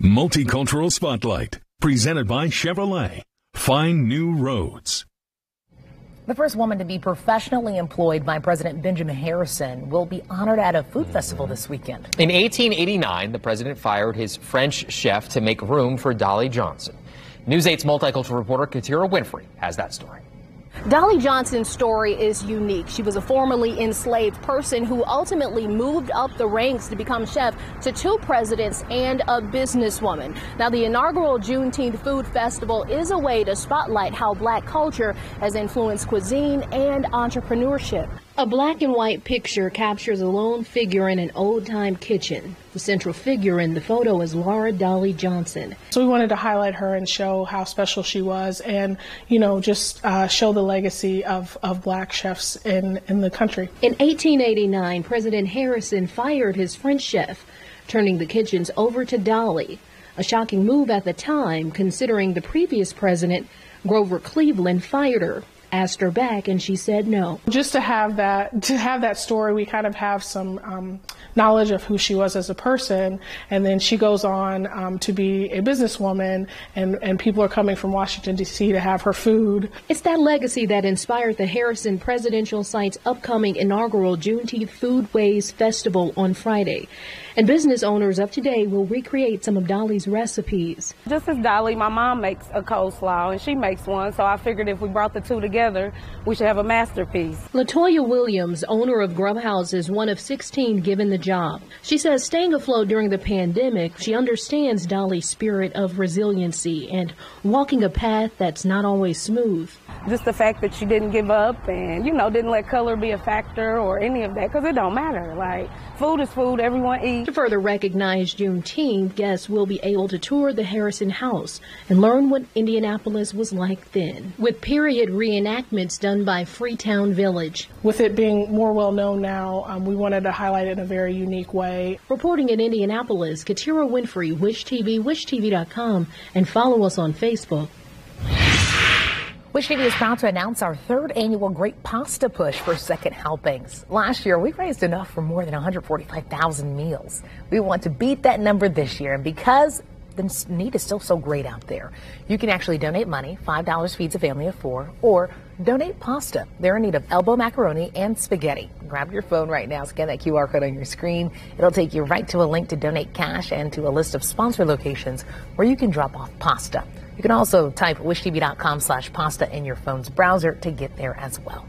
Multicultural Spotlight, presented by Chevrolet. Find new roads. The first woman to be professionally employed by President Benjamin Harrison will be honored at a food festival this weekend. In 1889, the president fired his French chef to make room for Dolly Johnson. News 8's multicultural reporter Katira Winfrey has that story. Dolly Johnson's story is unique. She was a formerly enslaved person who ultimately moved up the ranks to become chef to 2 presidents and a businesswoman. Now, the inaugural Juneteenth Food Festival is a way to spotlight how black culture has influenced cuisine and entrepreneurship. A black and white picture captures a lone figure in an old-time kitchen. The central figure in the photo is Laura Dolly Johnson. So we wanted to highlight her and show how special she was and, just show the legacy of black chefs in the country. In 1889, President Harrison fired his French chef, turning the kitchens over to Dolly. A shocking move at the time, considering the previous president, Grover Cleveland, fired her. Asked her back and she said no. Just to have that story, we kind of have some knowledge of who she was as a person, and then she goes on to be a businesswoman, and people are coming from Washington, D.C. to have her food. It's that legacy that inspired the Harrison Presidential Site's upcoming inaugural Juneteenth Foodways Festival on Friday. And business owners of today will recreate some of Dolly's recipes. Just as Dolly, my mom makes a coleslaw and she makes one, so I figured if we brought the two together, we should have a masterpiece. LaToya Williams, owner of Grub House, is one of 16 given the job. She says staying afloat during the pandemic, she understands Dolly's spirit of resiliency and walking a path that's not always smooth. Just the fact that she didn't give up and, didn't let color be a factor or any of that, because it don't matter. Like, food is food, everyone eats. To further recognize Juneteenth, guests will be able to tour the Harrison House and learn what Indianapolis was like then, with period reenactments done by Freetown Village. With it being more well known now, we wanted to highlight it in a very unique way. Reporting in Indianapolis, Katira Winfrey, Wish TV, wishtv.com, and follow us on Facebook. Wish TV is proud to announce our 3rd annual Great Pasta Push for Second Helpings. Last year, we raised enough for more than 145,000 meals. We want to beat that number this year, and because the need is still so great out there, you can actually donate money. $5 feeds a family of 4, or donate pasta. They're in need of elbow macaroni and spaghetti. Grab your phone right now, scan that QR code on your screen. It'll take you right to a link to donate cash and to a list of sponsor locations where you can drop off pasta. You can also type wishtv.com/pasta in your phone's browser to get there as well.